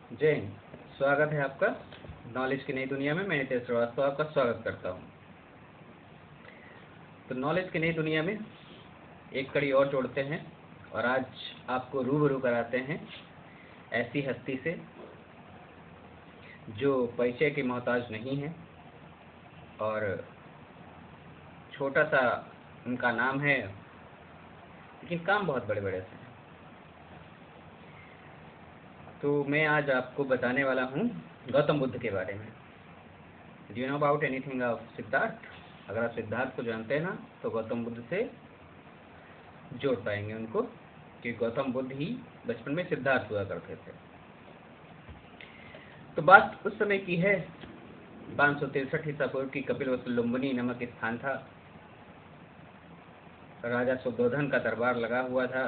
जय हिंद। स्वागत है आपका नॉलेज की नई दुनिया में। मैं नितेश श्रीवास्तव आपका स्वागत करता हूं। तो नॉलेज की नई दुनिया में एक कड़ी और जोड़ते हैं और आज आपको रूबरू कराते हैं ऐसी हस्ती से जो परिचय की मोहताज नहीं है और छोटा सा उनका नाम है, लेकिन काम बहुत बड़े बड़े से हैं। तो मैं आज आपको बताने वाला हूँ गौतम बुद्ध के बारे में। Do you know about anything of Siddharth? अगर आप सिद्धार्थ को जानते हैं ना, तो गौतम बुद्ध से जोड़ पाएंगे उनको, कि गौतम बुद्ध ही बचपन में सिद्धार्थ हुआ करते थे। तो बात उस समय की है, 563 ईसा पूर्व की कपिलवस्तु लुम्बिनी नामक स्थान था। राजा शुद्धोधन का दरबार लगा हुआ था।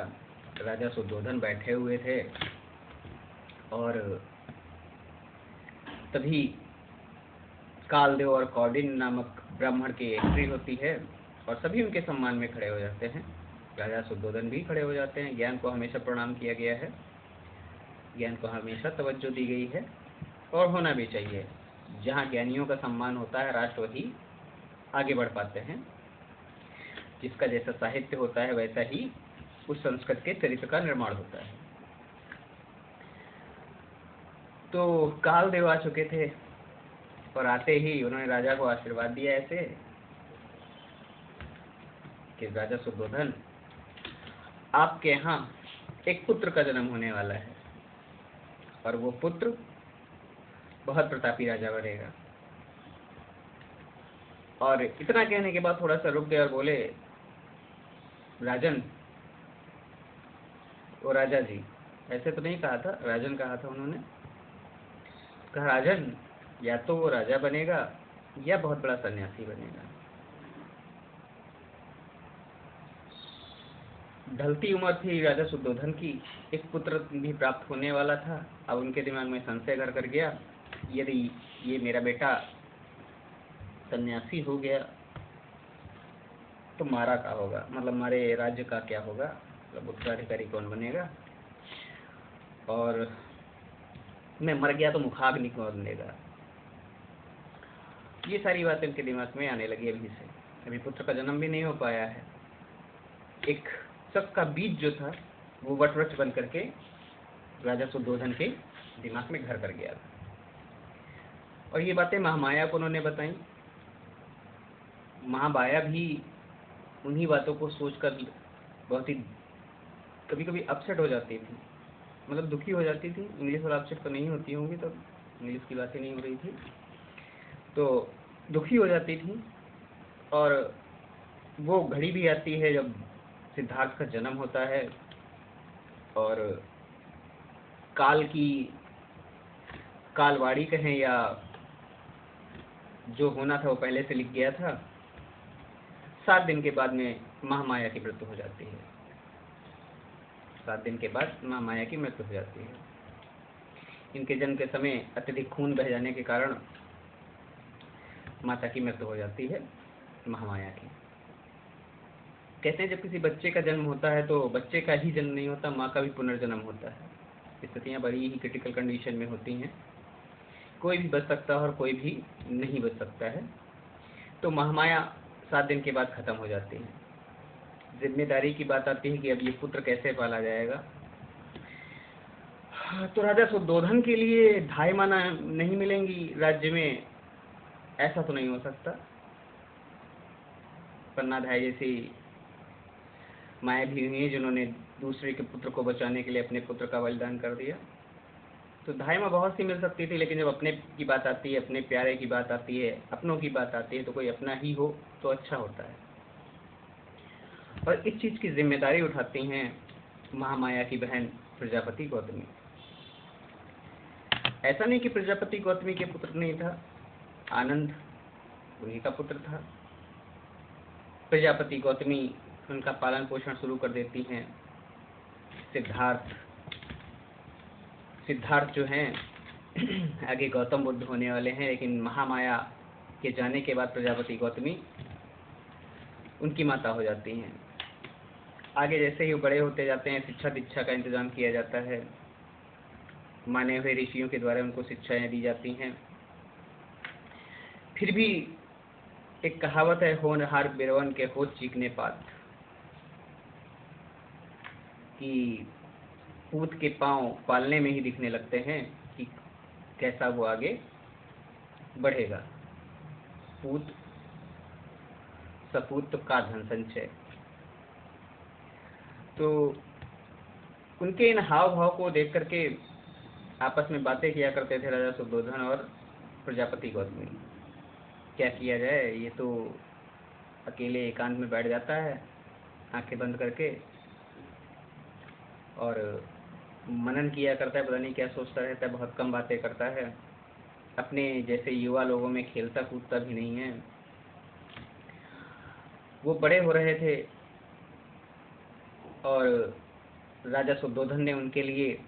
राजा शुद्धोधन बैठे हुए थे और तभी कालदेव और कौंडिन्य नामक ब्राह्मण की एंट्री होती है और सभी उनके सम्मान में खड़े हो जाते हैं। राजा शुद्धोधन भी खड़े हो जाते हैं। ज्ञान को हमेशा प्रणाम किया गया है, ज्ञान को हमेशा तवज्जो दी गई है और होना भी चाहिए। जहाँ ज्ञानियों का सम्मान होता है, राष्ट्र वही आगे बढ़ पाते हैं। जिसका जैसा साहित्य होता है वैसा ही उस संस्कृत के चरित्र का निर्माण होता है। तो कालदेव आ चुके थे और आते ही उन्होंने राजा को आशीर्वाद दिया ऐसे कि राजा शुद्धोधन, आपके यहाँ एक पुत्र का जन्म होने वाला है और वो पुत्र बहुत प्रतापी राजा बनेगा। और इतना कहने के बाद थोड़ा सा रुक गए और बोले, राजन, वो राजा जी, ऐसे तो नहीं कहा था, राजन कहा था उन्होंने। कहा, राजन, या तो वो राजा बनेगा या बहुत बड़ा सन्यासी बनेगा। ढलती उम्र थी राजा शुद्धोधन की, एक पुत्र भी प्राप्त होने वाला था। अब उनके दिमाग में संशय घर कर गया, यदि ये मेरा बेटा सन्यासी हो गया तो मारा का होगा, मतलब हमारे राज्य का क्या होगा, मतलब उत्तराधिकारी कौन बनेगा, और मैं मर गया तो मुखाग्नि कौन देगा। ये सारी बातें उनके दिमाग में आने लगी। अभी पुत्र का जन्म भी नहीं हो पाया है। एक शक का बीज जो था वो वटवृक्ष बन करके राजा शुद्धोधन के दिमाग में घर कर गया था। और ये बातें महामाया को उन्होंने बताई। महामाया भी उन्हीं बातों को सोचकर बहुत ही कभी कभी अपसेट हो जाती थी, मतलब दुखी हो जाती थी। इंग्लिश और अपसेट तो नहीं होती होंगी, तो इंग्लिश की बातें नहीं हो रही थी, तो दुखी हो जाती थी। और वो घड़ी भी आती है जब सिद्धार्थ का जन्म होता है और कालवाड़ी कहें या जो होना था वो पहले से लिख गया था। 7 दिन के बाद में महामाया की मृत्यु हो जाती है। 7 दिन के बाद महामाया की मृत्यु हो जाती है। इनके जन्म के समय अत्यधिक खून बह जाने के कारण माता की मृत्यु हो जाती है, महामाया की। कहते हैं जब किसी बच्चे का जन्म होता है तो बच्चे का ही जन्म नहीं होता, माँ का भी पुनर्जन्म होता है। स्थितियाँ बड़ी ही क्रिटिकल कंडीशन में होती हैं। कोई भी बच सकता है और कोई भी नहीं बच सकता है। तो महामाया 7 दिन के बाद खत्म हो जाती है। जिम्मेदारी की बात आती है कि अब ये पुत्र कैसे पाला जाएगा। तो राजा शुद्धोधन के लिए ढाई माना नहीं मिलेंगी राज्य में, ऐसा तो नहीं हो सकता। पन्नाधाय जैसी माया भी हुई है जिन्होंने दूसरे के पुत्र को बचाने के लिए अपने पुत्र का बलिदान कर दिया। तो ढाई माँ बहुत सी मिल सकती थी, लेकिन जब अपने की बात आती है, अपने प्यारे की बात आती है, अपनों की बात आती है, तो कोई अपना ही हो तो अच्छा होता है। और इस चीज की जिम्मेदारी उठाती हैं महामाया की बहन प्रजापति गौतमी। ऐसा नहीं कि प्रजापति गौतमी के पुत्र नहीं था, आनंद उन्हीं का पुत्र था। प्रजापति गौतमी उनका पालन पोषण शुरू कर देती हैं। सिद्धार्थ जो हैं आगे गौतम बुद्ध होने वाले हैं, लेकिन महामाया के जाने के बाद प्रजापति गौतमी उनकी माता हो जाती हैं। आगे जैसे ही बड़े होते जाते हैं, शिक्षा दीक्षा का इंतजाम किया जाता है। माने हुए ऋषियों के द्वारा उनको शिक्षाएं दी जाती हैं। फिर भी एक कहावत है, होनहार बिरवन के होठ चीखने पात, कि पूत के पांव पालने में ही दिखने लगते हैं कि कैसा वो आगे बढ़ेगा। पूत सपूत का धन संचय। तो उनके इन हाव भाव को देख करके आपस में बातें किया करते थे राजा शुद्धोधन और प्रजापति गौतमी। क्या किया जाए, ये तो अकेले एकांत में बैठ जाता है आंखें बंद करके और मनन किया करता है, पता नहीं क्या सोचता रहता है, बहुत कम बातें करता है, अपने जैसे युवा लोगों में खेलता कूदता भी नहीं है। वो बड़े हो रहे थे और राजा शुद्धोधन ने उनके लिए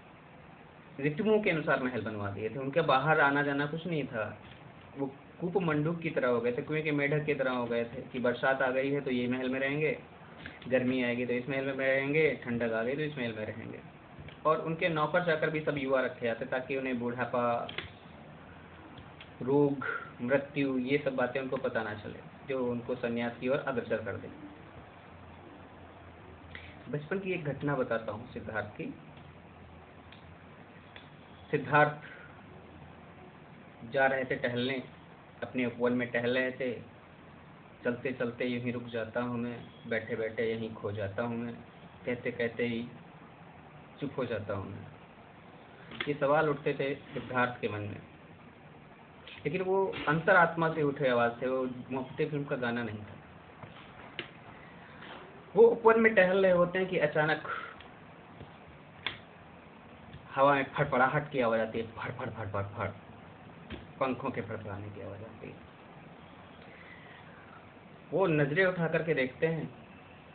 ऋतुओं के अनुसार महल बनवा दिए थे। उनके बाहर आना जाना कुछ नहीं था। वो कूप मंडूक की तरह हो गए थे, कुएं के मेढक की तरह हो गए थे कि बरसात आ गई है तो ये महल में रहेंगे, गर्मी आएगी तो इस महल में रहेंगे, ठंडक आ गई तो इस महल में रहेंगे। और उनके नौकर चाकर भी सब युवा रखे जाते ताकि उन्हें बुढ़ापा, रोग, मृत्यु, ये सब बातें उनको पता ना चले, जो उनको सन्यास की ओर अग्रसर कर दे। बचपन की एक घटना बताता हूँ सिद्धार्थ की। सिद्धार्थ जा रहे थे टहलने, अपने उपवन में टहल रहे थे। चलते चलते यूं ही रुक जाता हूँ मैं, बैठे बैठे यहीं खो जाता हूँ मैं, कहते कहते ही चुप हो जाता हूँ मैं। ये सवाल उठते थे सिद्धार्थ के मन में, लेकिन वो अंतरात्मा से उठे आवाज थे, वो मोहब्बतें फिल्म का गाना नहीं था। वो उपवन में टहल रहे होते हैं कि अचानक हवा में फड़फड़ाहट की आवाज आती है, फड़ फड़ फड़ फड़ फड़, पंखों के फड़फड़ाने की आवाज आती है। वो नजरें उठा करके देखते हैं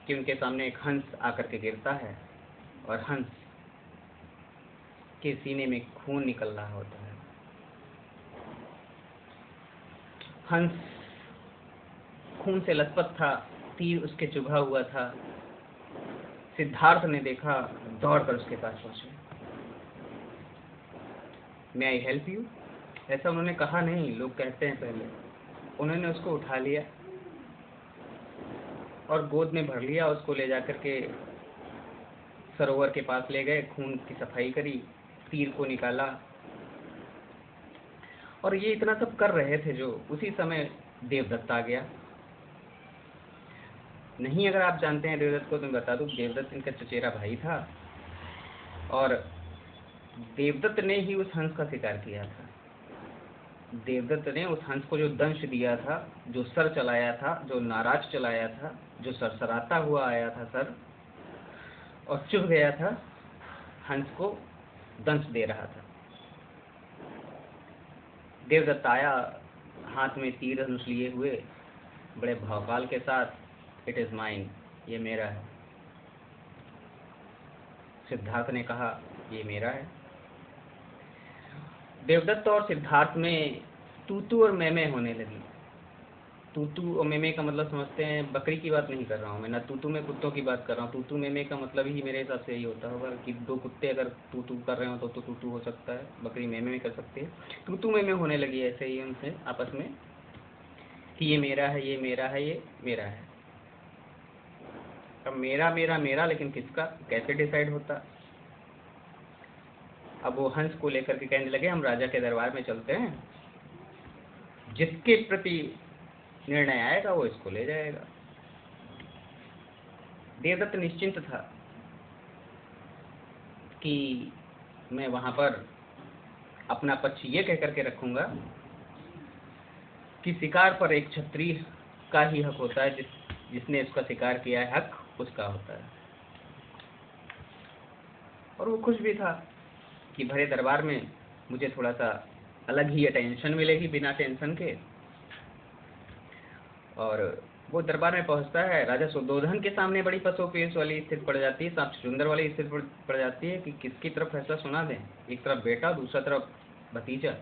कि उनके सामने एक हंस आकर के गिरता है और हंस के सीने में खून निकल रहा होता है। हंस खून से लथपथ था, तीर उसके चुभा हुआ था। सिद्धार्थ ने देखा, दौड़कर उसके पास पहुंचे। मे आई हेल्प यू, ऐसा उन्होंने कहा नहीं, लोग कहते हैं पहले। उन्होंने उसको उठा लिया और गोद में भर लिया, उसको ले जाकर के सरोवर के पास ले गए, खून की सफाई करी, तीर को निकाला। और ये इतना सब कर रहे थे जो उसी समय देवदत्त आ गया। नहीं, अगर आप जानते हैं देवदत्त को तो मैं बता दूं, देवदत्त इनका चचेरा भाई था और देवदत्त ने ही उस हंस का शिकार किया था। देवदत्त ने उस हंस को जो दंश दिया था, जो सर चलाया था, जो नाराज चलाया था, जो सरसराता हुआ आया था सर और चुभ गया था, हंस को दंश दे रहा था। देवदत्त आया, हाथ में तीर धनुष लिए हुए, बड़े भौकाल के साथ, इट इज माइन, ये मेरा है। सिद्धार्थ ने कहा, ये मेरा है। देवदत्त और सिद्धार्थ में तूतू और मैमे होने लगी। तूतू और मैमे का मतलब समझते हैं, बकरी की बात नहीं कर रहा हूँ मैं, ना तूतू में कुत्तों की बात कर रहा हूँ। तूतू मैमे का मतलब ही मेरे हिसाब से यही होता होगा कि दो कुत्ते अगर तूतू कर रहे हो तो तूतू हो सकता है, बकरी मैमे में कर सकती है। तूतू मैमे होने लगी ऐसे ही उनसे आपस में कि ये मेरा है, ये मेरा है, ये मेरा है। अब मेरा मेरा मेरा, लेकिन किसका, कैसे डिसाइड होता? अब वो हंस को लेकर के कहने लगे, हम राजा के दरबार में चलते हैं, जिसके प्रति निर्णय आएगा वो इसको ले जाएगा। देवदत्त निश्चिंत था कि मैं वहां पर अपना पक्ष ये कह करके रखूंगा कि शिकार पर एक क्षत्रिय का ही हक होता है, जिसने उसका शिकार किया है, हक उसका होता है। और वो खुश भी था कि भरे दरबार में मुझे थोड़ा सा अलग ही अटेंशन मिलेगी बिना टेंशन के। और वो दरबार में पहुंचता है, राजा शुद्धोधन के सामने बड़ी पसोपेश वाली स्थिति पड़ जाती है, सांप सुंदर वाली स्थिति पड़ जाती है कि किसकी तरफ फैसला सुना दें। एक तरफ बेटा, दूसरा तरफ भतीजा।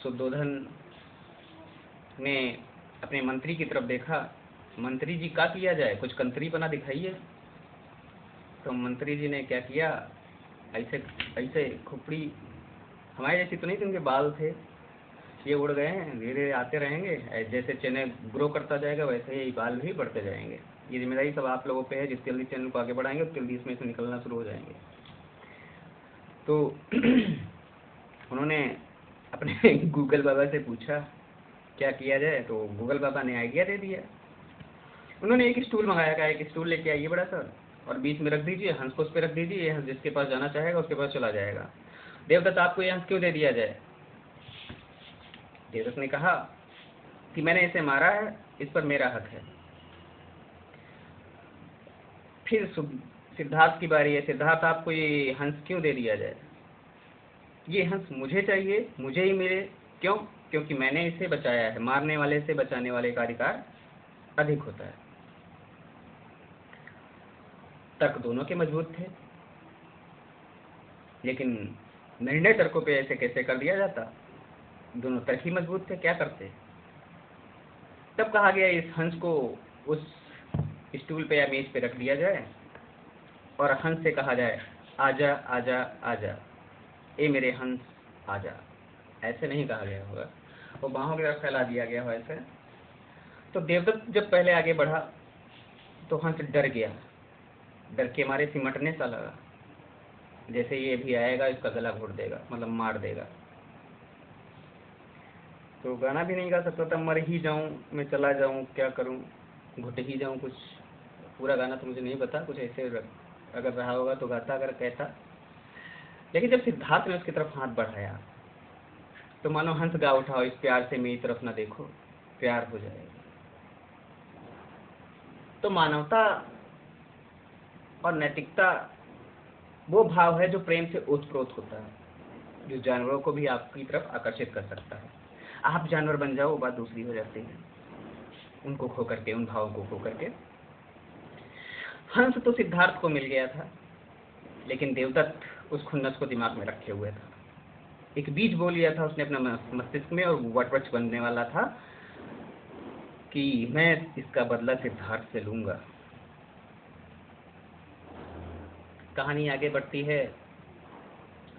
शुद्धोधन ने अपने मंत्री की तरफ देखा, मंत्री जी क्या किया जाए, कुछ कंत्री बना दिखाइए। तो मंत्री जी ने क्या किया, ऐसे ऐसे खोपड़ी हमारे जैसी तो नहीं थी, उनके बाल थे, ये उड़ गए हैं, धीरे धीरे आते रहेंगे, जैसे चैनल ग्रो करता जाएगा वैसे ही बाल भी बढ़ते जाएंगे। ये जिम्मेदारी सब आप लोगों पे है, जिस जल्दी चैनल को आगे बढ़ाएंगे उस जल्दी इसमें से निकलना शुरू हो जाएंगे। तो उन्होंने अपने गूगल बाबा से पूछा क्या किया जाए, तो गूगल बाबा ने आइडिया दे दिया। उन्होंने एक स्टूल मंगाया, कहा एक स्टूल लेके आइए बड़ा सा, और बीच में रख दीजिए, हंस को उस पर रख दीजिए, ये हंस जिसके पास जाना चाहेगा उसके पास चला जाएगा। देवदत्त आपको ये हंस क्यों दे दिया जाए? देवदत्त ने कहा कि मैंने इसे मारा है, इस पर मेरा हक है। फिर सिद्धार्थ की बारी है। सिद्धार्थ आपको ये हंस क्यों दे दिया जाए? ये हंस मुझे चाहिए, मुझे ही मिले। क्यों? क्योंकि मैंने इसे बचाया है। मारने वाले से बचाने वाले का अधिकार अधिक होता है। तर्क दोनों के मजबूत थे, लेकिन निर्णय तर्कों पे ऐसे कैसे कर दिया जाता? दोनों तर्क ही मजबूत थे, क्या करते? तब कहा गया इस हंस को उस स्टूल पे या मेज पे रख दिया जाए और हंस से कहा जाए आजा आजा आजा, ए मेरे हंस आजा। ऐसे नहीं कहा गया होगा, वो बाहों की तरफ फैला दिया गया हो ऐसे। तो देवदत्त जब पहले आगे बढ़ा तो हंस डर गया, डर के मारे सिमटने सा लगा, जैसे ये भी आएगा इसका गला घोट देगा, मतलब मार देगा। तो गाना भी नहीं गा सकता था, मर ही जाऊं मैं, चला जाऊं, क्या करूं, घुट ही जाऊं। कुछ पूरा गाना तो मुझे नहीं पता, कुछ ऐसे अगर रहा होगा तो गाता, अगर कहता। लेकिन जब सिद्धार्थ ने उसकी तरफ हाथ बढ़ाया तो मानो हंस गा उठाओ, इस प्यार से मेरी तरफ ना देखो, प्यार हो जाएगा। तो मानवता और नैतिकता वो भाव है जो प्रेम से ओतप्रोत होता है, जो जानवरों को भी आपकी तरफ आकर्षित कर सकता है। आप जानवर बन जाओ, बात दूसरी हो जाती है, उनको खो करके, उन भावों को खो करके। हंस तो सिद्धार्थ को मिल गया था, लेकिन देवदत्त उस खुन्नस को दिमाग में रखे हुए था। एक बीज बो लिया था उसने अपने मस्तिष्क में, और वटवृक्ष बनने वाला था कि मैं इसका बदला सिद्धार्थ से लूंगा। कहानी आगे बढ़ती है।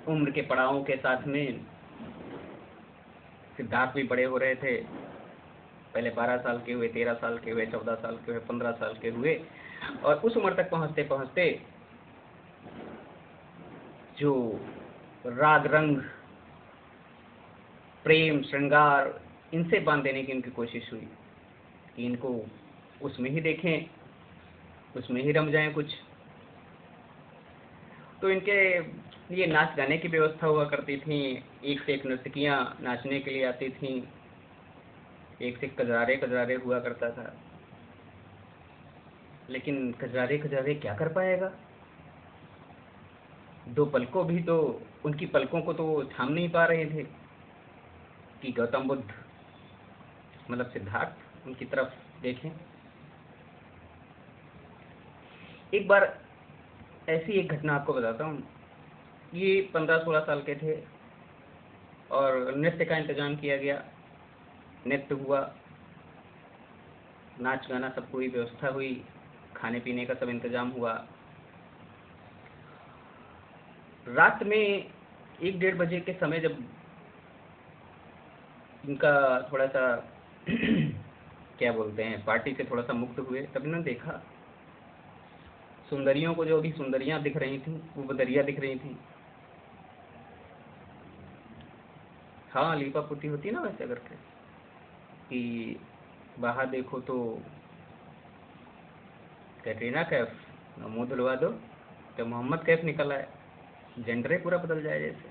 उम्र के पड़ावों के साथ में सिद्धार्थ भी बड़े हो रहे थे। पहले 12 साल के हुए, 13 साल के हुए, 14 साल के हुए, 15 साल के हुए, और उस उम्र तक पहुंचते पहुंचते जो राग रंग, प्रेम, श्रृंगार, इनसे बांध देने की उनकी कोशिश हुई कि इनको उसमें ही देखें, उसमें ही रम जाएं कुछ। तो इनके लिए नाच गाने की व्यवस्था हुआ करती थी, एक से एक नर्तकियां नाचने के लिए आती थीं, एक से कजरारे कजरारे हुआ करता था। लेकिन कजरारे कजरारे क्या कर पाएगा? दो पलकों भी तो, उनकी पलकों को तो थाम नहीं पा रहे थे कि गौतम बुद्ध मतलब सिद्धार्थ उनकी तरफ देखें। एक बार ऐसी एक घटना आपको बताता हूँ। ये 15-16 साल के थे और नृत्य का इंतजाम किया गया, नृत्य हुआ, नाच गाना सब पूरी व्यवस्था हुई, खाने पीने का सब इंतजाम हुआ। रात में 1-1:30 बजे के समय जब इनका थोड़ा सा क्या बोलते हैं, पार्टी से थोड़ा सा मुक्त हुए, तब इन्होंने देखा सुंदरियों को, जो भी सुंदरियां दिख रही थी वो बदरिया दिख रही थी। हाँ, लीपा पुती होती है ना वैसे करके, कि बाहर देखो तो कैटरीना कैफ, मुंह धुलवा दो तो मोहम्मद कैफ निकल आए, जेंडर पूरा बदल जाए जैसे।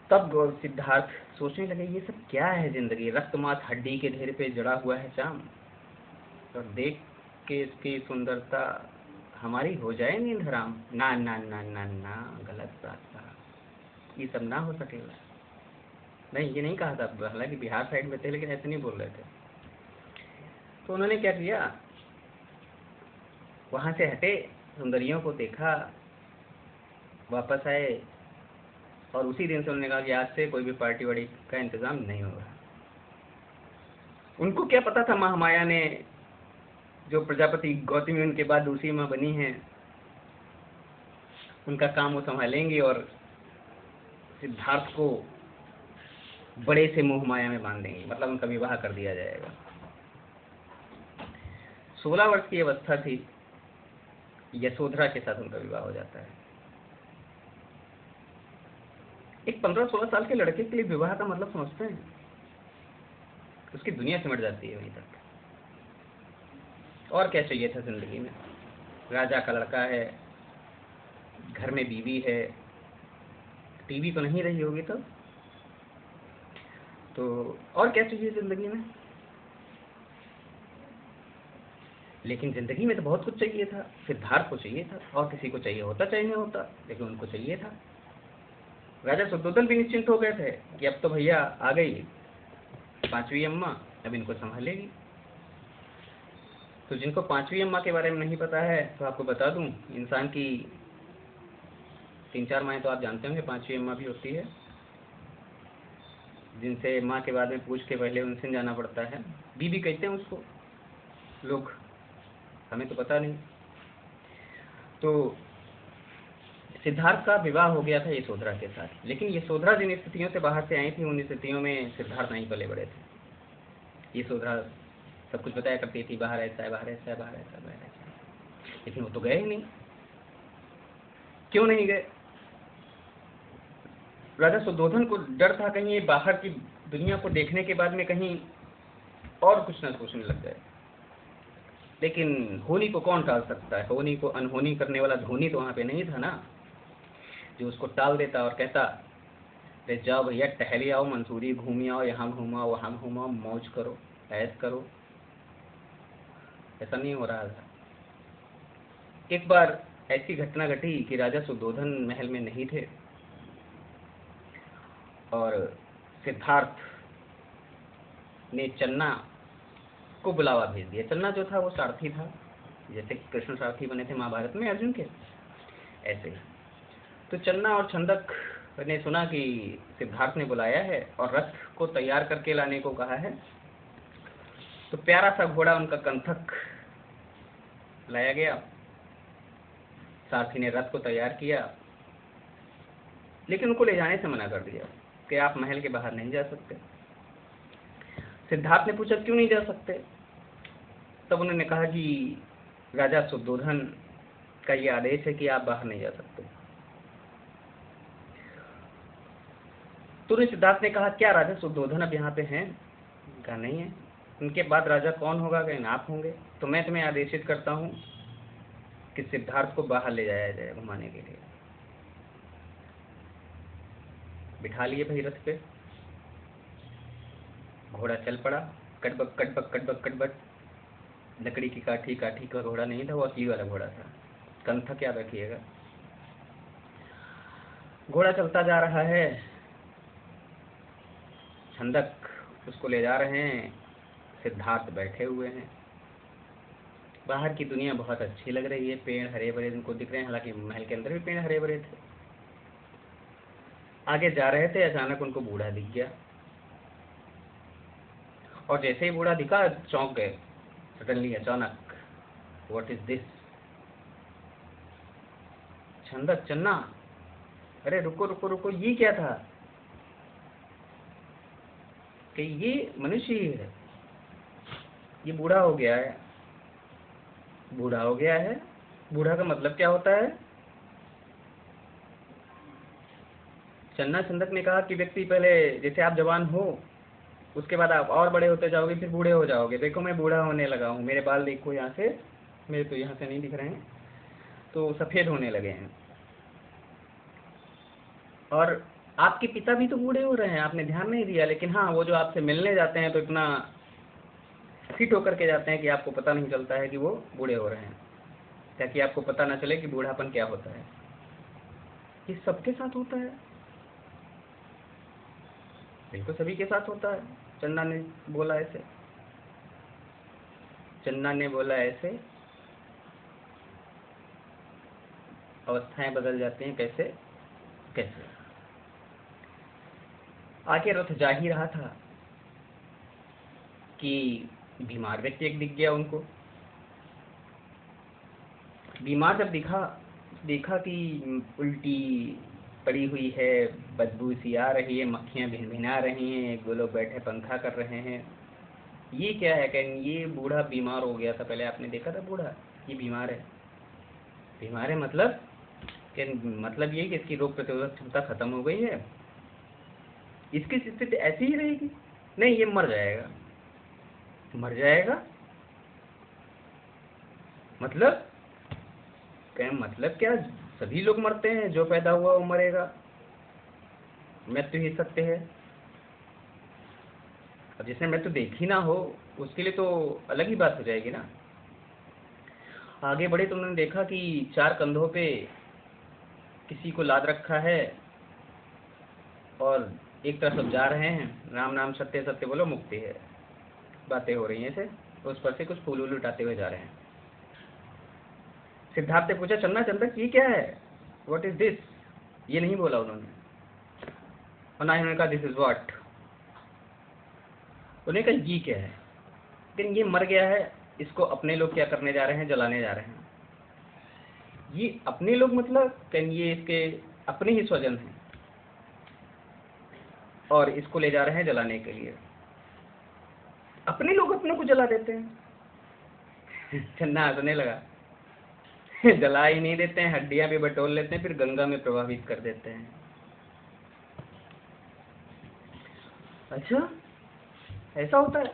तब सिद्धार्थ सोचने लगे ये सब क्या है जिंदगी, रक्त मांस हड्डी के ढेर पे जड़ा हुआ है चाम, और देख के इसकी सुंदरता हमारी हो जाए नींद हराम। ना ना ना ना ना, गलत बात था, ये सब ना हो सकेगा। नहीं, ये नहीं कहा था, हालांकि बिहार साइड में थे लेकिन ऐसे नहीं बोल रहे थे। तो उन्होंने क्या किया, वहां से हटे, सुंदरियों को देखा, वापस आए, और उसी दिन से उन्होंने कहा कि आज से कोई भी पार्टी वार्टी का इंतजाम नहीं होगा। उनको क्या पता था महामाया ने जो प्रजापति गौतमी उनके बाद दूसरी माँ बनी हैं, उनका काम वो संभालेंगी और सिद्धार्थ को बड़े से मोह माया में बांध देंगी, मतलब उनका विवाह कर दिया जाएगा। 16 वर्ष की अवस्था थी, यशोधरा के साथ उनका विवाह हो जाता है। एक 15-16 साल के लड़के के लिए विवाह का मतलब समझते हैं? उसकी दुनिया सिमट जाती है वहीं तक। और क्या चाहिए था जिंदगी में? राजा का लड़का है, घर में बीवी है, टीवी तो नहीं रही होगी तब, तो और क्या चाहिए जिंदगी में? लेकिन जिंदगी में तो बहुत कुछ चाहिए था। सिद्धार्थ को चाहिए था, और किसी को चाहिए होता चाहे नहीं होता, लेकिन उनको चाहिए था। राजा शुद्धोधन भी निश्चिंत हो गए थे कि अब तो भैया आ गई 5वीं अम्मा, अब इनको संभालेगी। तो जिनको 5वीं अम्मा के बारे में नहीं पता है तो आपको बता दूं, इंसान की 3-4 माएँ तो आप जानते होंगे, 5वीं अम्मा भी होती है, जिनसे माँ के बाद में पूछ के पहले उनसे जाना पड़ता है। बीबी कहते हैं उसको लोग, हमें तो पता नहीं। तो सिद्धार्थ का विवाह हो गया था यशोधरा के साथ, लेकिन यशोधरा जिन स्थितियों से बाहर से आई थी, उन स्थितियों में सिद्धार्थ नहीं पले बड़े थे। यशोधरा सब कुछ बताया करती थी, बाहर ऐसा है, बाहर ऐसा है, बाहर ऐसा है, बाहर ऐसा है, लेकिन वो तो गए ही नहीं। क्यों नहीं गए? राजा शुद्धोधन को डर था कहीं ये बाहर की दुनिया को देखने के बाद में कहीं और कुछ न सोचने लग जाए। लेकिन होनी को कौन टाल सकता है? होनी को अनहोनी करने वाला धोनी तो वहां पे नहीं था ना, जो उसको टाल देता और कहता अरे जाओ भैया टहली आओ, मंसूरी घूमी आओ, यहाँ घूमाओ, वहाँ घूमाओ, मौज करो, ऐश करो। ऐसा नहीं हो रहा था। एक बार ऐसी घटना घटी कि राजा शुद्धोधन महल में नहीं थे और सिद्धार्थ ने चन्ना को बुलावा भेज दिया। चन्ना जो था वो सारथी था, जैसे कृष्ण सारथी बने थे महाभारत में अर्जुन के, ऐसे ही। तो चन्ना और छंदक ने सुना कि सिद्धार्थ ने बुलाया है और रथ को तैयार करके लाने को कहा है, तो प्यारा सा घोड़ा उनका कंथक लाया गया। सारथी ने रथ को तैयार किया, लेकिन उनको ले जाने से मना कर दिया कि आप महल के बाहर नहीं जा सकते। सिद्धार्थ ने पूछा क्यों नहीं जा सकते? तब उन्होंने कहा कि राजा शुद्धोधन का ये आदेश है कि आप बाहर नहीं जा सकते। तो सिद्धार्थ ने कहा क्या राजा शुद्धोधन अब यहाँ पे हैं? कहा नहीं है। उनके बाद राजा कौन होगा? कहीं आप होंगे। तो मैं तुम्हें आदेशित करता हूँ कि सिद्धार्थ को बाहर ले जाया जाए घुमाने के लिए। बिठा लिए भाई रथ पे, घोड़ा चल पड़ा, कटबक कटबक कटबक कटबक। लकड़ी की काठी काठी का घोड़ा नहीं था, वो असली वाला घोड़ा था, कंथक याद रखिएगा। घोड़ा चलता जा रहा है, छंदक उसको ले जा रहे हैं, सिद्धार्थ बैठे हुए हैं। बाहर की दुनिया बहुत अच्छी लग रही है, पेड़ हरे भरे उनको दिख रहे हैं, हालांकि महल के अंदर भी पेड़ हरे भरे थे। आगे जा रहे थे, अचानक उनको बूढ़ा दिख गया, और जैसे ही बूढ़ा दिखा चौंक गए सडनली, अचानक। What is this? छंदक, चन्ना, अरे रुको रुको रुको, ये क्या था? कि ये मनुष्य ही है, ये बूढ़ा हो गया है। बूढ़ा हो गया है, बूढ़ा का मतलब क्या होता है? चन्ना छंदक ने कहा कि व्यक्ति पहले जैसे आप जवान हो, उसके बाद आप और बड़े होते जाओगे, फिर बूढ़े हो जाओगे। देखो मैं बूढ़ा होने लगा हूँ, मेरे बाल देखो यहाँ से, मेरे तो यहाँ से नहीं दिख रहे हैं, तो सफ़ेद होने लगे हैं। और आपके पिता भी तो बूढ़े हो रहे हैं, आपने ध्यान नहीं दिया, लेकिन हाँ वो जो आपसे मिलने जाते हैं तो इतना फिट होकर के जाते हैं कि आपको पता नहीं चलता है कि वो बूढ़े हो रहे हैं, ताकि आपको पता ना चले कि बूढ़ापन क्या होता है। ये सबके साथ होता है, बिल्कुल सभी के साथ होता है। चन्ना ने बोला ऐसे, चन्ना ने बोला ऐसे, अवस्थाएं बदल जाती हैं। कैसे कैसे? आगे रथ जा ही रहा था कि बीमार व्यक्ति एक दिख गया उनको। बीमार जब देखा कि उल्टी पड़ी हुई है, बदबू सी आ रही है, मक्खियाँ भिनभिना रही हैं, एक दो लोग बैठे पंखा कर रहे हैं, ये क्या है? कहें ये बूढ़ा बीमार हो गया था। पहले आपने देखा था बूढ़ा, ये बीमार है। बीमार है मतलब कि मतलब ये कि इसकी रोग प्रतिरोधक क्षमता खत्म हो गई है, इसकी स्थिति ऐसी ही रहेगी? नहीं, ये मर जाएगा। मर जाएगा मतलब कहें मतलब क्या? सभी लोग मरते हैं, जो पैदा हुआ वो मरेगा, मृत्यु ही सत्य है। अब जिसने मृत्यु देखी ना हो उसके लिए तो अलग ही बात हो जाएगी ना। आगे बढ़े तो उन्होंने देखा कि 4 कंधों पे किसी को लाद रखा है और एक तरफ सब जा रहे हैं, राम नाम सत्य सत्य बोलो मुक्ति है, बातें हो रही हैं ऐसे, उस पर से कुछ फूल वूल उठाते हुए जा रहे हैं। सिद्धार्थ ने पूछा, चन्ना चंदक ये क्या है? What is this? ये नहीं बोला उन्होंने, और ना ही उन्होंने कहा दिस इज व्हाट। उन्होंने कहा ये क्या है। लेकिन ये मर गया है, इसको अपने लोग क्या करने जा रहे हैं? जलाने जा रहे हैं। ये अपने लोग मतलब ये इसके अपने ही स्वजन हैं और इसको ले जा रहे हैं जलाने के लिए। अपने लोग अपनों को जला देते हैं। चन्ना हंसने लगा। जला ही नहीं देते हैं, हड्डियां भी बटोर लेते हैं, फिर गंगा में प्रवाहित कर देते हैं। अच्छा, ऐसा होता है?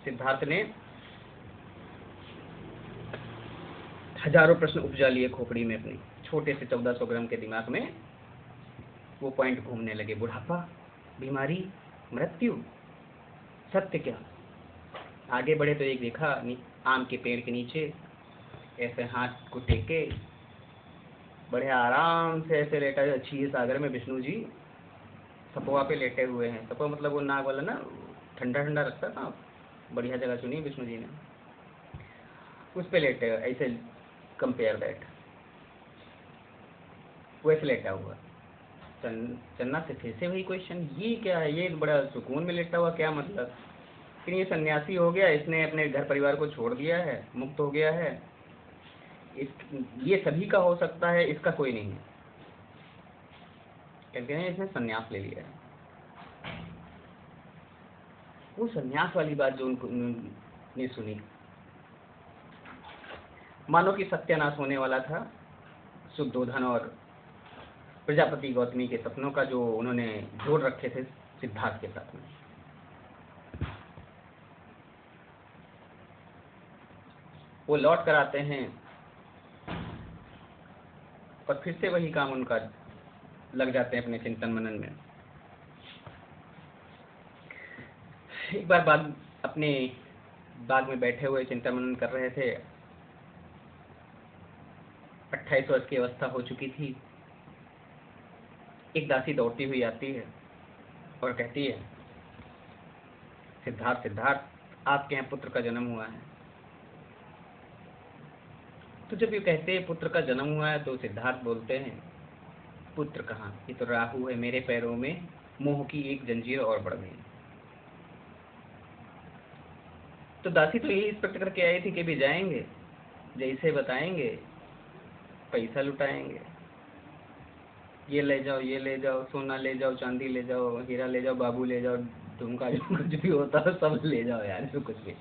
सिद्धार्थ ने हजारों प्रश्न उपजा लिए खोपड़ी में अपनी, छोटे से 1400 ग्राम के दिमाग में वो पॉइंट घूमने लगे। बुढ़ापा, बीमारी, मृत्यु, सत्य क्या? आगे बढ़े तो एक देखा, आम के पेड़ के नीचे ऐसे हाथ को टेके बड़े आराम से ऐसे लेटा है क्षीर सागर में विष्णु जी सपोआ पे लेटे हुए हैं। सपोआ मतलब वो नाग वाला ना, ठंडा ठंडा रखता था, बढ़िया जगह चुनी विष्णु जी ने, उस पे लेटे ऐसे कंपेयर दैट, वैसे लेटा हुआ। चन्ना से फिर से वही क्वेश्चन, ये क्या है? ये बड़ा सुकून में लेटा हुआ, क्या मतलब? लेकिन ये सन्यासी हो गया, इसने अपने घर परिवार को छोड़ दिया है, मुक्त हो गया है, ये सभी का हो सकता है, इसका कोई नहीं है। कहते हैं इसने सन्यास ले लिया है। वो सन्यास वाली बात जो उन्होंने सुनी, मानो कि सत्यानाश होने वाला था शुद्धोधन और प्रजापति गौतमी के सपनों का, जो उन्होंने जोड़ रखे थे सिद्धार्थ के साथ में। वो लौट कर आते हैं और फिर से वही काम उनका लग जाते हैं अपने चिंतन मनन में। एक बार बाद अपने बाग में बैठे हुए चिंतन मनन कर रहे थे, 28 वर्ष की अवस्था हो चुकी थी। एक दासी दौड़ती हुई आती है और कहती है, सिद्धार्थ सिद्धार्थ आपके यहाँ पुत्र का जन्म हुआ है। तो जब ये कहते हैं पुत्र का जन्म हुआ है तो सिद्धार्थ बोलते हैं, पुत्र कहाँ, ये तो राहु है, मेरे पैरों में मोह की एक जंजीर और बढ़ गई। तो दासी तो यही एक्सपेक्ट करके आई थी कि भी जाएंगे, जैसे बताएंगे पैसा लुटाएंगे, ये ले जाओ, ये ले जाओ, सोना ले जाओ, चांदी ले जाओ, हीरा ले जाओ, बाबू ले जाओ, झुमका जो कुछ भी होता है सब ले जाओ यार, जो कुछ भी।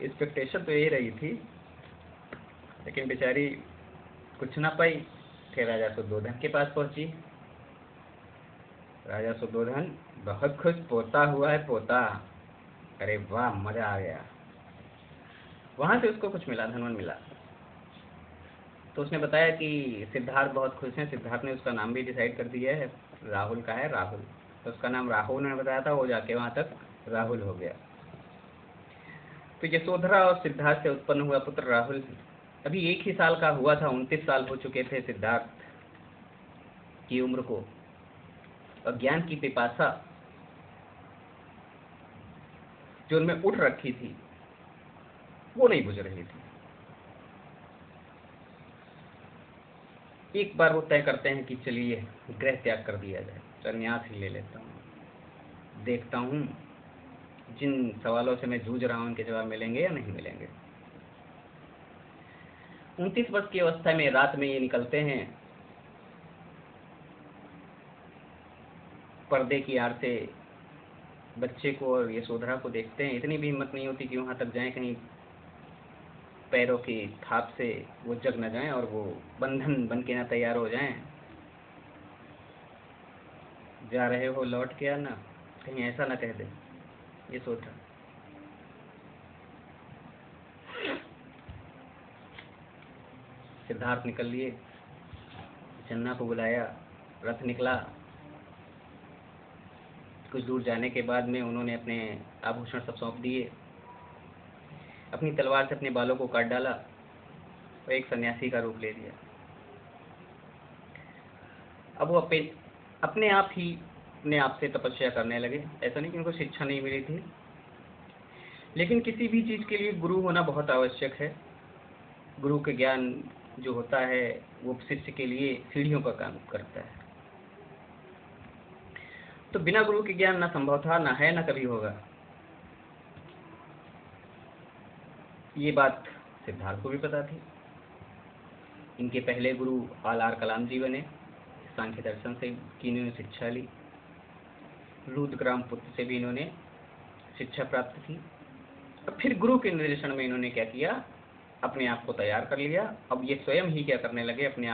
एक्सपेक्टेशन तो यही रही थी, लेकिन बेचारी कुछ ना पाई। फिर राजा शुद्धोधन के पास पहुंची। राजा शुद्धोधन बहुत खुश, पोता हुआ है पोता, अरे वाह मजा आ गया। वहां से उसको कुछ मिला, धनवन मिला। तो उसने बताया कि सिद्धार्थ बहुत खुश हैं। सिद्धार्थ ने उसका नाम भी डिसाइड कर दिया है, राहुल का है, राहुल। तो उसका नाम राहुल ने बताया था, वो जाके वहां तक राहुल हो गया। तो यशोधरा और सिद्धार्थ से उत्पन्न हुआ पुत्र राहुल अभी 1 ही साल का हुआ था। 29 साल हो चुके थे सिद्धार्थ की उम्र को, और ज्ञान की पिपासा जो उनमें उठ रखी थी वो नहीं बुझ रही थी। एक बार वो तय करते हैं कि चलिए गृह त्याग कर दिया जाए, संन्यास ही ले लेता हूँ, देखता हूँ जिन सवालों से मैं जूझ रहा हूँ उनके जवाब मिलेंगे या नहीं मिलेंगे। 29 वर्ष की अवस्था में रात में ये निकलते हैं, पर्दे की आड़ से बच्चे को और यशोधरा को देखते हैं। इतनी भी हिम्मत नहीं होती कि वहां तक जाएं, कहीं पैरों की थाप से वो जग न जाएं और वो बंधन बन के ना तैयार हो जाएं। जा रहे हो लौट के आना, कहीं ऐसा ना कह दे यशोधरा। सिद्धार्थ निकल लिए, चन्ना को बुलाया, रथ निकला। कुछ दूर जाने के बाद में उन्होंने अपने आभूषण सब सौंप दिए, अपनी तलवार से अपने बालों को काट डाला और एक सन्यासी का रूप ले लिया। अब वो अपने आप से तपस्या करने लगे। ऐसा नहीं कि उनको शिक्षा नहीं मिली थी, लेकिन किसी भी चीज के लिए गुरु होना बहुत आवश्यक है। गुरु के ज्ञान जो होता है वो शिष्य के लिए सीढ़ियों का काम करता है। तो बिना गुरु के ज्ञान ना संभव था, ना है, ना कभी होगा। ये बात सिद्धार्थ को भी पता थी। इनके पहले गुरु आर कलाम जी बने, सांख्य दर्शन से की इन्होंने शिक्षा ली। रुद्रग्राम पुत्र से भी इन्होंने शिक्षा प्राप्त की। और फिर गुरु के निर्देशन में इन्होंने क्या किया, अपने आप को तैयार कर लिया। अब ये स्वयं ही क्या करने लगे, अपने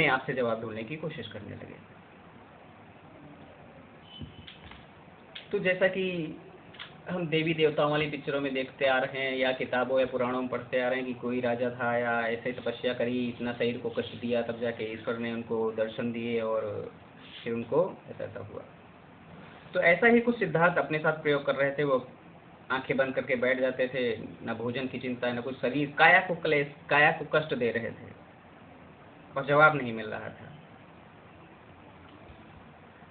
आप से जवाब ढूंढने की कोशिश करने लगे। तो जैसा कि हम देवी देवताओं वाली पिक्चरों में देखते आ रहे हैं या किताबों या पुराणों में पढ़ते आ रहे हैं कि कोई राजा था या ऐसे तपस्या करी, इतना शरीर को कष्ट दिया, तब जाके ईश्वर ने उनको दर्शन दिए और फिर उनको ऐसा हुआ। तो ऐसा ही कुछ सिद्धार्थ अपने साथ प्रयोग कर रहे थे। वो आंखें बंद करके बैठ जाते थे, न भोजन की चिंता, न कुछ, शरीर काया को कष्ट दे रहे थे और जवाब नहीं मिल रहा था।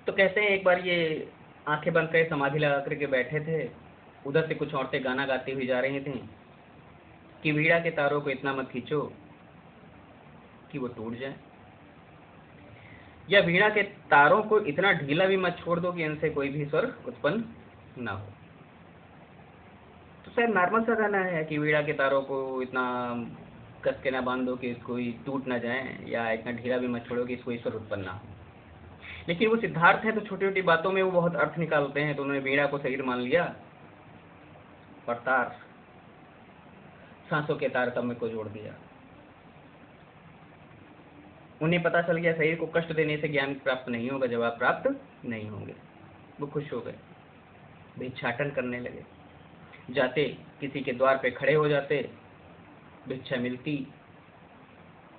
तो कहते हैं एक बार ये आंखें बंद करके समाधि लगा करके बैठे थे, उधर से कुछ औरतें गाना गाती हुई जा रही थीं कि वीणा के तारों को इतना मत खींचो कि वो टूट जाए, या वीणा के तारों को इतना ढीला भी मत छोड़ दो कि इनसे कोई भी स्वर उत्पन्न ना हो। तो शायद नॉर्मल सा गाना है कि वीणा के तारों को इतना कस के ना बांधो कि कोई टूट ना जाए, या इतना ढीला भी मत छोड़ो कि कोई स्वर उत्पन्न ना हो। लेकिन वो सिद्धार्थ है तो छोटी छोटी बातों में वो बहुत अर्थ निकालते हैं। तो उन्होंने वीणा को शरीर मान लिया और तार, सांसों के तारतम्य को जोड़ दिया। उन्हें पता चल गया शरीर को कष्ट देने से ज्ञान प्राप्त नहीं होगा, जवाब प्राप्त नहीं होंगे। वो खुश हो गए, भिक्षाटन करने लगे। जाते किसी के द्वार पे खड़े हो जाते, भिक्षा मिलती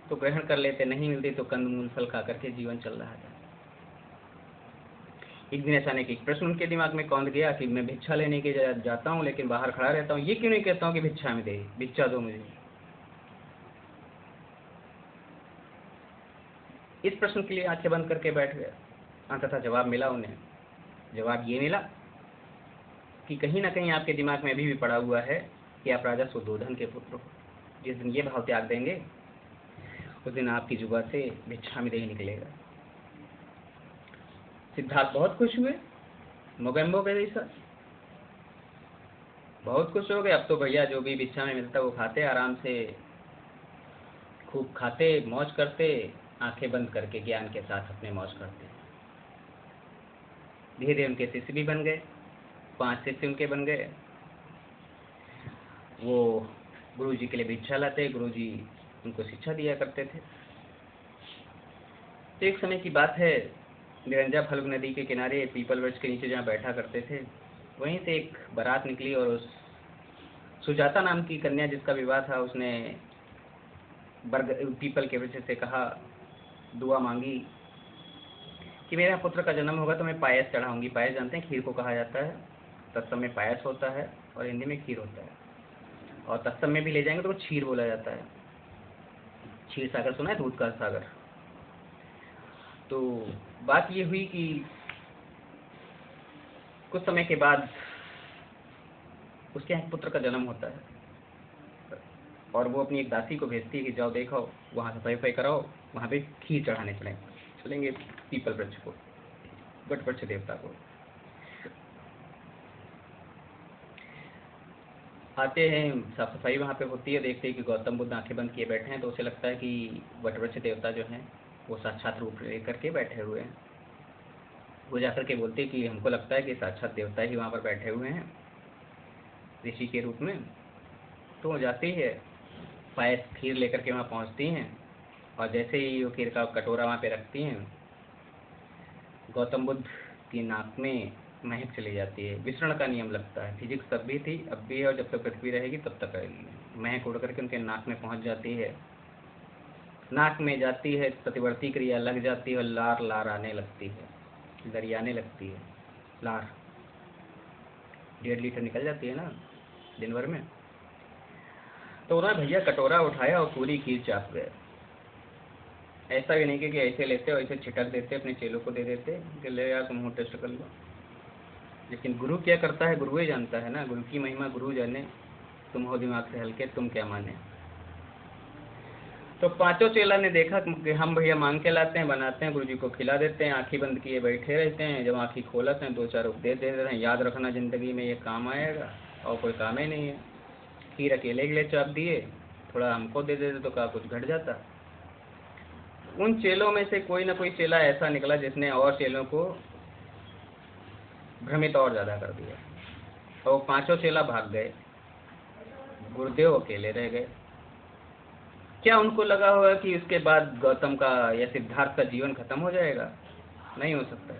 तो ग्रहण कर लेते, नहीं मिलती तो कंदमूल फल खा करके जीवन चल रहा था। एक दिन अचानक एक प्रश्न उनके दिमाग में कौंध गया कि मैं भिक्षा लेने के जाता हूँ लेकिन बाहर खड़ा रहता हूँ, ये क्यों नहीं कहता हूँ कि भिक्षा में दे, भिक्षा दो मुझे। इस प्रश्न के लिए आंखें बंद करके बैठ गया। अंततः जवाब मिला उन्हें। जवाब ये मिला कि कहीं ना कहीं आपके दिमाग में अभी भी पड़ा हुआ है कि आप राजा सुद्धोधन के पुत्र हो। जिस दिन ये भाव त्याग देंगे उस दिन आपकी जुबान से भिक्षा में दे निकलेगा। सिद्धार्थ बहुत खुश हुए, मोगेम्बो के जैसा बहुत खुश हो गए। अब तो भैया जो भी भिक्षा में मिलता वो खाते, आराम से खूब खाते, मौज करते, आंखें बंद करके ज्ञान के साथ अपने मौज करते। धीरे धीरे उनके शिष्य भी बन गए, 5 शिष्य उनके बन गए। वो गुरु जी के लिए भिक्षा लाते, गुरु जी उनको शिक्षा दिया करते थे। तो एक समय की बात है, निरंजा फल्गु नदी के किनारे पीपल वृक्ष के नीचे जहाँ बैठा करते थे, वहीं से एक बारात निकली और उस सुजाता नाम की कन्या जिसका विवाह था, उसने पीपल के वृक्ष से कहा, दुआ मांगी कि मेरा पुत्र का जन्म होगा तो मैं पायस चढ़ाऊंगी। पायस जानते हैं, खीर को कहा जाता है। तत्सम में पायस होता है और हिंदी में खीर होता है, और तत्सम में भी ले जाएंगे तो वो क्षीर बोला जाता है। क्षीर सागर सुना है, दूध का सागर। तो बात ये हुई कि कुछ समय के बाद उसके यहाँ पुत्र का जन्म होता है और वो अपनी एक दासी को भेजती है कि जाओ देखो, वहाँ सफाई वफाई कराओ, वहाँ पे खीर चढ़ाने चलेंगे पीपल वृक्ष को, वट वृक्ष देवता को। आते हैं, साफ सफाई वहाँ पे होती है, देखते हैं कि गौतम बुद्ध आंखें बंद किए बैठे हैं, तो उसे लगता है कि वटवृक्ष देवता जो हैं वो साक्षात रूप लेकर के बैठे हुए हैं। वो जाकर के बोलते हैं कि हमको लगता है कि साक्षात देवता ही वहाँ पर बैठे हुए हैं ऋषि के रूप में। तो वो जाती है, पायस खीर लेकर के वहाँ पहुँचती हैं, और जैसे ही वो खीर का कटोरा वहाँ पे रखती हैं, गौतम बुद्ध की नाक में महक चली जाती है। विसरण का नियम लगता है, फिजिक्स तब भी थी, अब भी है, और जब तक पृथ्वी रहेगी तब तक रहेगी। महक उड़ करके उनके नाक में पहुँच जाती है, नाक में जाती है, प्रतिवर्ती क्रिया लग जाती है, और लार लार आने लगती है, दरियाने लगती है लार। 1.5 लीटर निकल जाती है ना दिन भर में। तो उन्होंने भैया कटोरा उठाया और पूरी खीर चाप गए। ऐसा भी नहीं कि ऐसे लेते और ऐसे छिटक देते, अपने चेलों को दे देते कि ले यार तुम टेस्ट कर लो। लेकिन गुरु क्या करता है, गुरु ही जानता है ना, गुरु की महिमा गुरु जाने। तुम हो दिमाग से हल्के, तुम क्या माने। तो पांचों चेला ने देखा कि हम भैया मांग के लाते हैं, बनाते हैं, गुरु जी को खिला देते हैं, आंखें बंद किए बैठे रहते हैं। जब आंखें खोलते हैं 2-4 उपदेश दे देते हैं, याद रखना जिंदगी में ये काम आएगा, और कोई काम ही नहीं है। खीर अकेले के लिए चाप दिए, थोड़ा हमको दे देते तो क्या कुछ घट जाता। उन चेलों में से कोई ना कोई चेला ऐसा निकला जिसने और चेलों को भ्रमित और ज्यादा कर दिया, और 5 चेला भाग गए, गुरुदेव अकेले रह गए। क्या उनको लगा होगा कि उसके बाद गौतम का या सिद्धार्थ का जीवन खत्म हो जाएगा? नहीं हो सकता,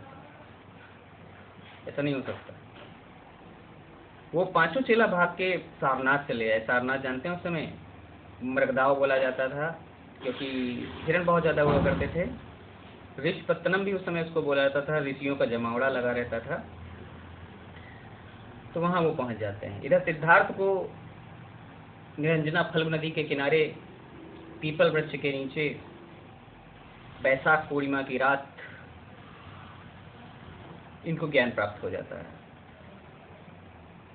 ऐसा नहीं हो सकता। वो 5 चेला भाग के सारनाथ चले आए। सारनाथ जानते हैं, उस समय मृगदाव बोला जाता था, क्योंकि हिरण बहुत ज्यादा हुआ करते थे। ऋषपत्तनम भी उस समय उसको बोला जाता था, ऋषियों का जमावड़ा लगा रहता था। तो वहां वो पहुंच जाते हैं। इधर सिद्धार्थ को निरंजना फल्गु नदी के किनारे पीपल वृक्ष के नीचे बैसाख पूर्णिमा की रात इनको ज्ञान प्राप्त हो जाता है।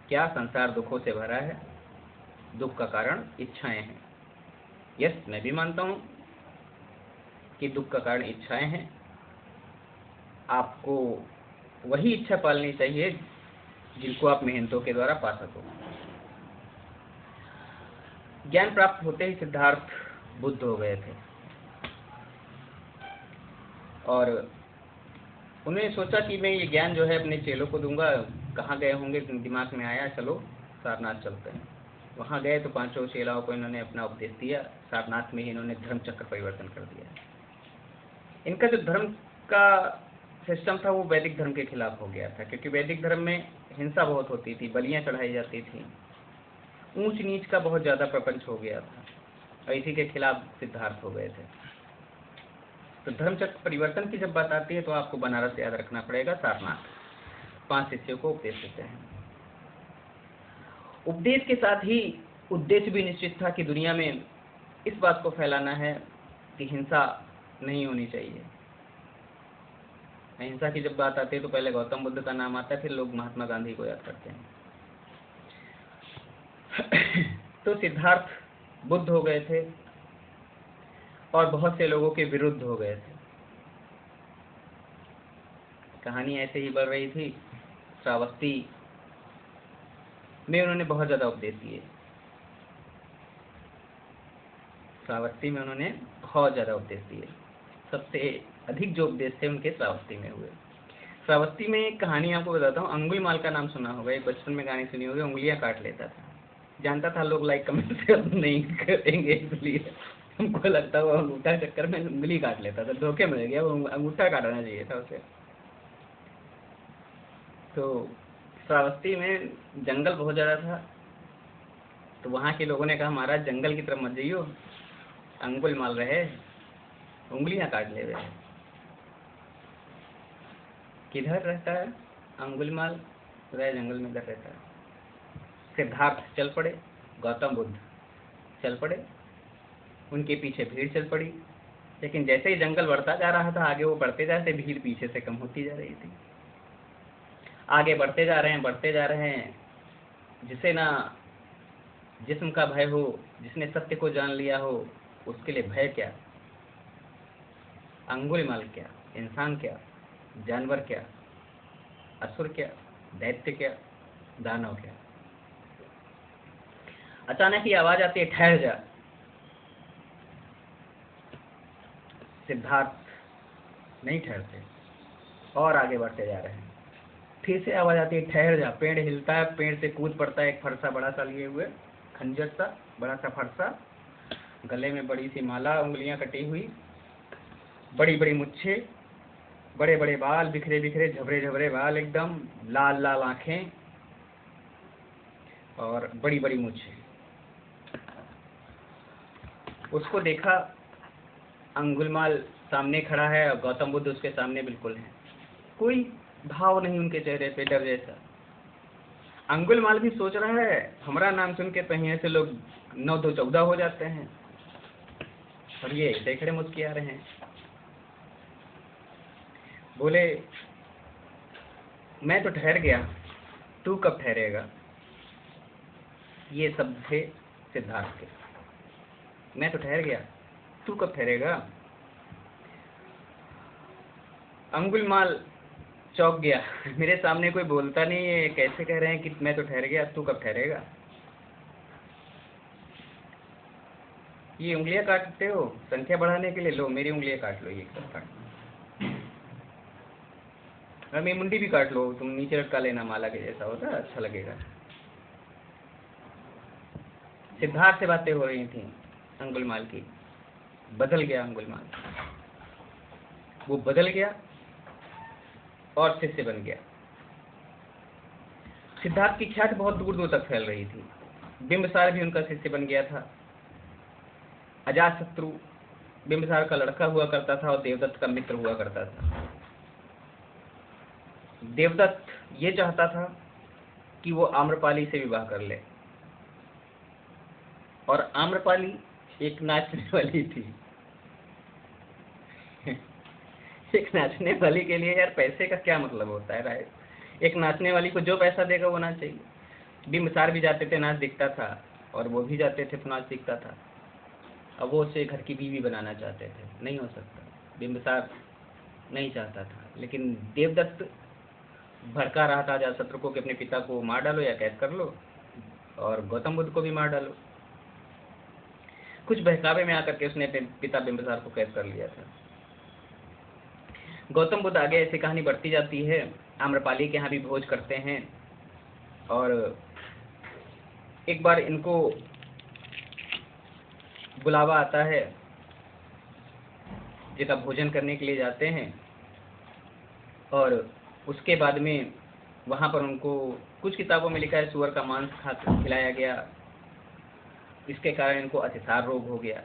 क्या संसार दुखों से भरा है, दुख का कारण इच्छाएं हैं। यस, मैं भी मानता हूं कि दुख का कारण इच्छाएं हैं। आपको वही इच्छा पालनी चाहिए जिनको आप मेहनतों के द्वारा पा सको। ज्ञान प्राप्त होते ही सिद्धार्थ बुद्ध हो गए थे, और उन्होंने सोचा कि मैं ये ज्ञान जो है अपने चेलों को दूंगा। कहाँ गए होंगे, दिमाग में आया चलो सारनाथ चलते हैं। वहाँ गए तो 5 चेलाओं को इन्होंने अपना उपदेश दिया। सारनाथ में ही इन्होंने धर्म चक्र परिवर्तन कर दिया। इनका जो धर्म का सिस्टम था वो वैदिक धर्म के खिलाफ हो गया था, क्योंकि वैदिक धर्म में हिंसा बहुत होती थी, बलियां चढ़ाई जाती थी, ऊंच नीच का बहुत ज्यादा प्रपंच हो गया था, और इसी के खिलाफ सिद्धार्थ हो गए थे। तो धर्म चक्र परिवर्तन की जब बात आती है तो आपको बनारस याद रखना पड़ेगा। सारनाथ 5 शिष्यों को उपदेश देते हैं। उपदेश के साथ ही उद्देश्य भी निश्चित था कि दुनिया में इस बात को फैलाना है कि हिंसा नहीं होनी चाहिए। अहिंसा की जब बात आती है तो पहले गौतम बुद्ध का नाम आता है, फिर लोग महात्मा गांधी को याद करते हैं। तो सिद्धार्थ बुद्ध हो गए थे और बहुत से लोगों के विरुद्ध हो गए थे। कहानी ऐसे ही बढ़ रही थी। श्रावस्ती में उन्होंने बहुत ज्यादा उपदेश दिए। श्रावस्ती में उन्होंने बहुत ज्यादा उपदेश दिए। सबसे अधिक जो उपदेश थे उनके श्रावस्ती में हुए। श्रावस्ती में एक कहानी आपको बताता हूँ। अंगुलीमाल का नाम सुना होगा, एक बचपन में कहानी सुनी होगी। उंगलियां काट लेता था, जानता था लोग लाइक कमेंट नहीं करेंगे, इसलिए हमको लगता वो अंगूठा चक्कर में उंगली काट लेता था। धोखे मिल गया, वो अंगूठा काटना चाहिए था उसे। तो श्रावस्ती में जंगल बहुत ज्यादा था, तो वहाँ के लोगों ने कहा महाराज जंगल की तरफ मत जाइयो, अंगुलीमाल रहे, उंगलियां काट ले रहे। किधर रहता है अंगुलीमाल? वह जंगल में इधर रहता है। सिद्धार्थ चल पड़े, गौतम बुद्ध चल पड़े, उनके पीछे भीड़ चल पड़ी। लेकिन जैसे ही जंगल बढ़ता जा रहा था, आगे वो बढ़ते जा रहे थे, भीड़ पीछे से कम होती जा रही थी। आगे बढ़ते जा रहे हैं, बढ़ते जा रहे हैं। जिसे ना जिस्म का भय हो, जिसने सत्य को जान लिया हो, उसके लिए भय क्या, अंगुलीमाल क्या, इंसान क्या, जानवर क्या, असुर क्या, दैत्य क्या, दानव क्या। अचानक ही आवाज आती है, ठहर जा। सिद्धार्थ नहीं ठहरते और आगे बढ़ते जा रहे हैं। फिर से आवाज आती है, ठहर जा। पेड़ हिलता है, पेड़ से कूद पड़ता है एक फरसा बड़ा सा लिए हुए, खंजर सा बड़ा सा फरसा, गले में बड़ी सी माला, उंगलियां कटी हुई, बड़ी बड़ी मुच्छे, बड़े बड़े बाल, बिखरे बिखरे झबरे झबरे बाल, एकदम लाल लाल आंखें और बड़ी बड़ी मुच्छे। उसको देखा, अंगुलमाल सामने खड़ा है और गौतम बुद्ध उसके सामने बिल्कुल है, कोई भाव नहीं उनके चेहरे पे, डर जैसा। अंगुलमाल भी सोच रहा है हमारा नाम सुन के कहीं ऐसे लोग 9-2-14 हो जाते हैं, और ये ऐसे खड़े मुस्किया रहे हैं। बोले, मैं तो ठहर गया, तू कब ठहरेगा। ये शब्द थे सिद्धार्थ के, मैं तो ठहर गया, तू कब ठहरेगा। अंगुलमाल चौंक गया, मेरे सामने कोई बोलता नहीं है, कैसे कह रहे हैं कि मैं तो ठहर गया, तू कब ठहरेगा। ये उंगलियां काटते हो संख्या बढ़ाने के लिए, लो मेरी उंगलियां काट लो, ये सब काट लो, और मेरी मुंडी भी काट लो, तुम नीचे लटका लेना, माला के जैसा होता है, अच्छा लगेगा। सिद्धार्थ से बातें हो रही थी अंगुलमाल की। बदल गया अंगुलमाल, वो बदल गया और शिष्य बन गया। सिद्धार्थ की ख्याति बहुत दूर दूर तक फैल रही थी। बिंबसार भी उनका शिष्य बन गया था। अजातशत्रु बिंबसार का लड़का हुआ करता था और देवदत्त का मित्र हुआ करता था। देवदत्त ये चाहता था कि वो आम्रपाली से विवाह कर ले, और आम्रपाली एक नाचने वाली थी। एक नाचने वाली के लिए यार पैसे का क्या मतलब होता है, राइट। एक नाचने वाली को जो पैसा देगा वो नाच चाहिए। बिंबसार भी जाते थे, नाच दिखता था, और वो भी जाते थे तो नाच दिखता था। अब वो उसे घर की बीवी बनाना चाहते थे, नहीं हो सकता, बिंबसार नहीं चाहता था। लेकिन देवदत्त भड़का रहा था अजातशत्रु को कि अपने पिता को मार डालो या कैद कर लो, और गौतम बुद्ध को भी मार डालो। कुछ बहकावे में आकर के उसने अपने पिता बिंबसार को कैद कर लिया था। गौतम बुद्ध आगे ऐसी कहानी बढ़ती जाती है। आम्रपाली के यहाँ भी भोज करते हैं, और एक बार इनको बुलावा आता है, जिनका भोजन करने के लिए जाते हैं, और उसके बाद में वहाँ पर उनको कुछ किताबों में लिखा है सुअर का मांस खिलाया गया, इसके कारण इनको अतिसार रोग हो गया,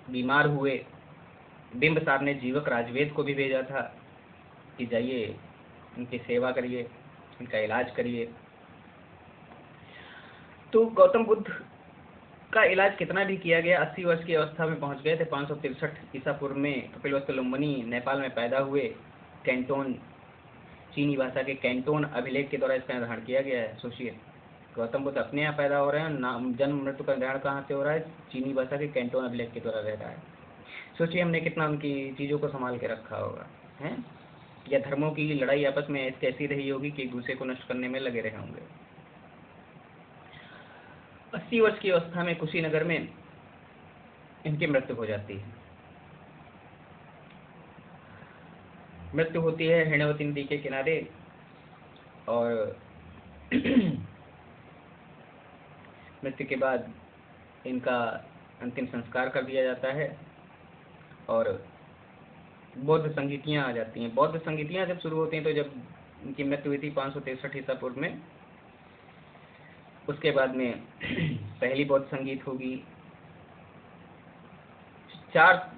बीमार हुए। बिंबसार ने जीवक राजवेद को भी भेजा था कि जाइए इनकी सेवा करिए, इनका इलाज करिए। तो गौतम बुद्ध का इलाज कितना भी किया गया, 80 वर्ष की अवस्था में पहुंच गए थे। 563 ईसा पूर्व में कपिलवस्तु लुम्बिनी नेपाल में पैदा हुए। कैंटोन, चीनी भाषा के कैंटोन अभिलेख के द्वारा इसका निर्धारण किया गया है। सोचिए, गौतम बुद्ध अपने यहाँ पैदा हो रहे हैं, नाम जन्म मृत्यु का निर्धारण कहाँ से हो रहा है, चीनी भाषा के कैंटोन अभिलेख के द्वारा रह रहा है। सोचिए हमने कितना उनकी चीज़ों को संभाल के रखा होगा, हैं। या धर्मों की लड़ाई आपस में कैसी रही होगी कि एक दूसरे को नष्ट करने में लगे रहे होंगे। 80 वर्ष की अवस्था में कुशीनगर में इनकी मृत्यु हो जाती है। मृत्यु होती है हिरण्यवती नदी के किनारे, और मृत्यु के बाद इनका अंतिम संस्कार कर दिया जाता है, और बौद्ध संगीतियाँ आ जाती हैं। बौद्ध संगीतियाँ जब शुरू होती हैं, तो जब इनकी मृत्यु हुई थी 563 ईसा पूर्व में, उसके बाद में पहली बौद्ध संगीत होगी। 4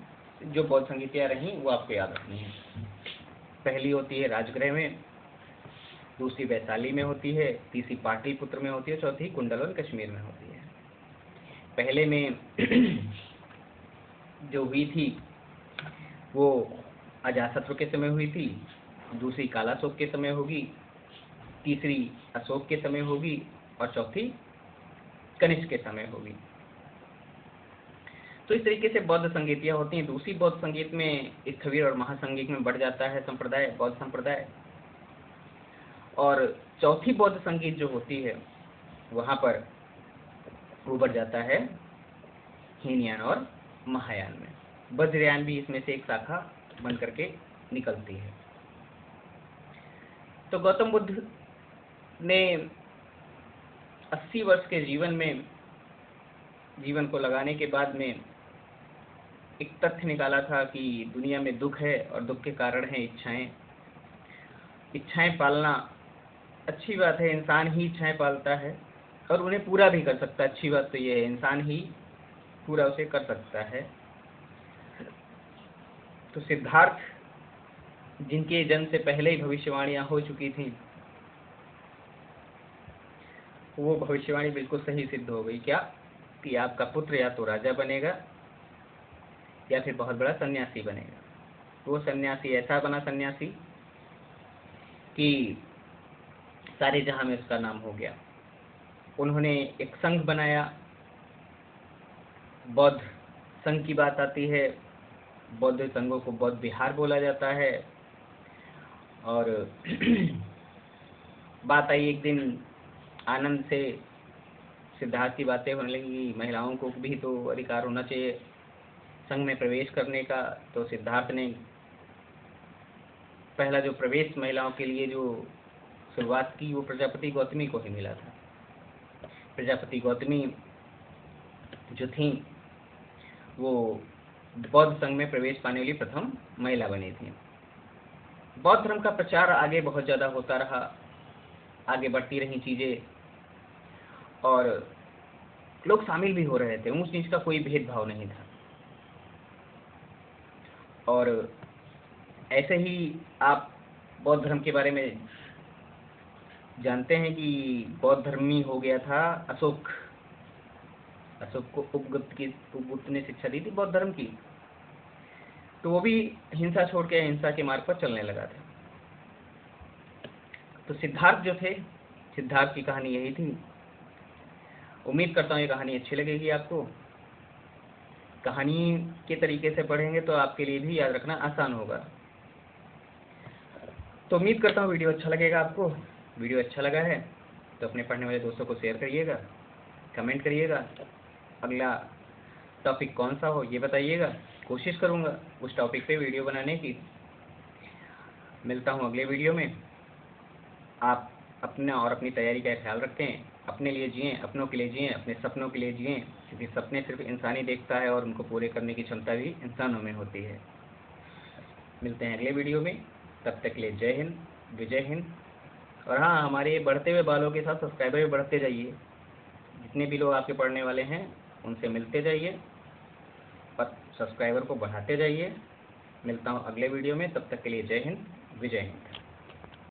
जो बौद्ध संगीतियाँ रहीं वो आपको याद रखनी है। पहली होती है राजगृह में, दूसरी वैशाली में होती है, तीसरी पाटलिपुत्र में होती है, चौथी कुंडल कश्मीर में होती है। पहले में जो हुई थी वो अजातशत्रु के समय हुई थी, दूसरी कालाशोक के समय होगी, तीसरी अशोक के समय होगी, और चौथी कनिष्क के समय होगी। तो इस तरीके से बौद्ध संगीतियाँ होती हैं। दूसरी बौद्ध संगीत में स्थविर और महासंगीत में बढ़ जाता है संप्रदाय, बौद्ध संप्रदाय। और चौथी बौद्ध संगीत जो होती है, वहाँ पर उभर जाता है हीनयान और महायान में। वज्रयान भी इसमें से एक शाखा बन करके निकलती है। तो गौतम बुद्ध ने 80 वर्ष के जीवन को लगाने के बाद में एक तथ्य निकाला था कि दुनिया में दुख है और दुख के कारण है इच्छाएं पालना अच्छी बात है। इंसान ही इच्छाएं पालता है और उन्हें पूरा भी कर सकता है। अच्छी बात तो ये है, इंसान ही पूरा उसे कर सकता है। तो सिद्धार्थ, जिनके जन्म से पहले ही भविष्यवाणियां हो चुकी थी, वो भविष्यवाणी बिल्कुल सही सिद्ध हो गई। क्या? कि आपका पुत्र या तो राजा बनेगा या फिर बहुत बड़ा सन्यासी बनेगा। वो सन्यासी ऐसा बना सन्यासी कि सारे जहां में उसका नाम हो गया। उन्होंने एक संघ बनाया, बौद्ध संघ की बात आती है। बौद्ध संघों को बौद्ध विहार बोला जाता है। और बात आई एक दिन आनंद से सिद्धार्थ की बातें होने लगी, महिलाओं को भी तो अधिकार होना चाहिए संघ में प्रवेश करने का। तो सिद्धार्थ ने पहला जो प्रवेश महिलाओं के लिए जो शुरुआत की, वो प्रजापति गौतमी को ही मिला था। प्रजापति गौतमी जो थी, वो बौद्ध संघ में प्रवेश पाने वाली प्रथम महिला बनी थी। बौद्ध धर्म का प्रचार आगे बहुत ज़्यादा होता रहा, आगे बढ़ती रही चीज़ें और लोग शामिल भी हो रहे थे। ऊंच नीच का कोई भेदभाव नहीं था। और ऐसे ही आप बौद्ध धर्म के बारे में जानते हैं कि बौद्ध धर्मी हो गया था अशोक को उपगुप्त ने शिक्षा दी थी बौद्ध धर्म की। तो वो भी हिंसा छोड़ के हिंसा के मार्ग पर चलने लगा था। तो सिद्धार्थ जो थे, सिद्धार्थ की कहानी यही थी। उम्मीद करता हूँ ये कहानी अच्छी लगेगी आपको। कहानी के तरीके से पढ़ेंगे तो आपके लिए भी याद रखना आसान होगा। तो उम्मीद करता हूँ वीडियो अच्छा लगेगा आपको। वीडियो अच्छा लगा है तो अपने पढ़ने वाले दोस्तों को शेयर करिएगा, कमेंट करिएगा। अगला टॉपिक कौन सा हो ये बताइएगा, कोशिश करूँगा उस टॉपिक पे वीडियो बनाने की। मिलता हूँ अगले वीडियो में। आप अपना और अपनी तैयारी का ख्याल रखें। अपने लिए जिएँ, अपनों के लिए जिएँ, अपने सपनों के लिए जिएँ, क्योंकि सपने सिर्फ इंसान ही देखता है और उनको पूरे करने की क्षमता भी इंसानों में होती है। मिलते हैं अगले वीडियो में, तब तक के लिए जय हिंद, विजय हिंद। और हाँ, हमारे बढ़ते हुए बालों के साथ सब्सक्राइबर भी बढ़ते जाइए। जितने भी लोग आपके पढ़ने वाले हैं उनसे मिलते जाइए और सब्सक्राइबर को बढ़ाते जाइए। मिलता हूँ अगले वीडियो में, तब तक के लिए जय हिंद, विजय हिंद।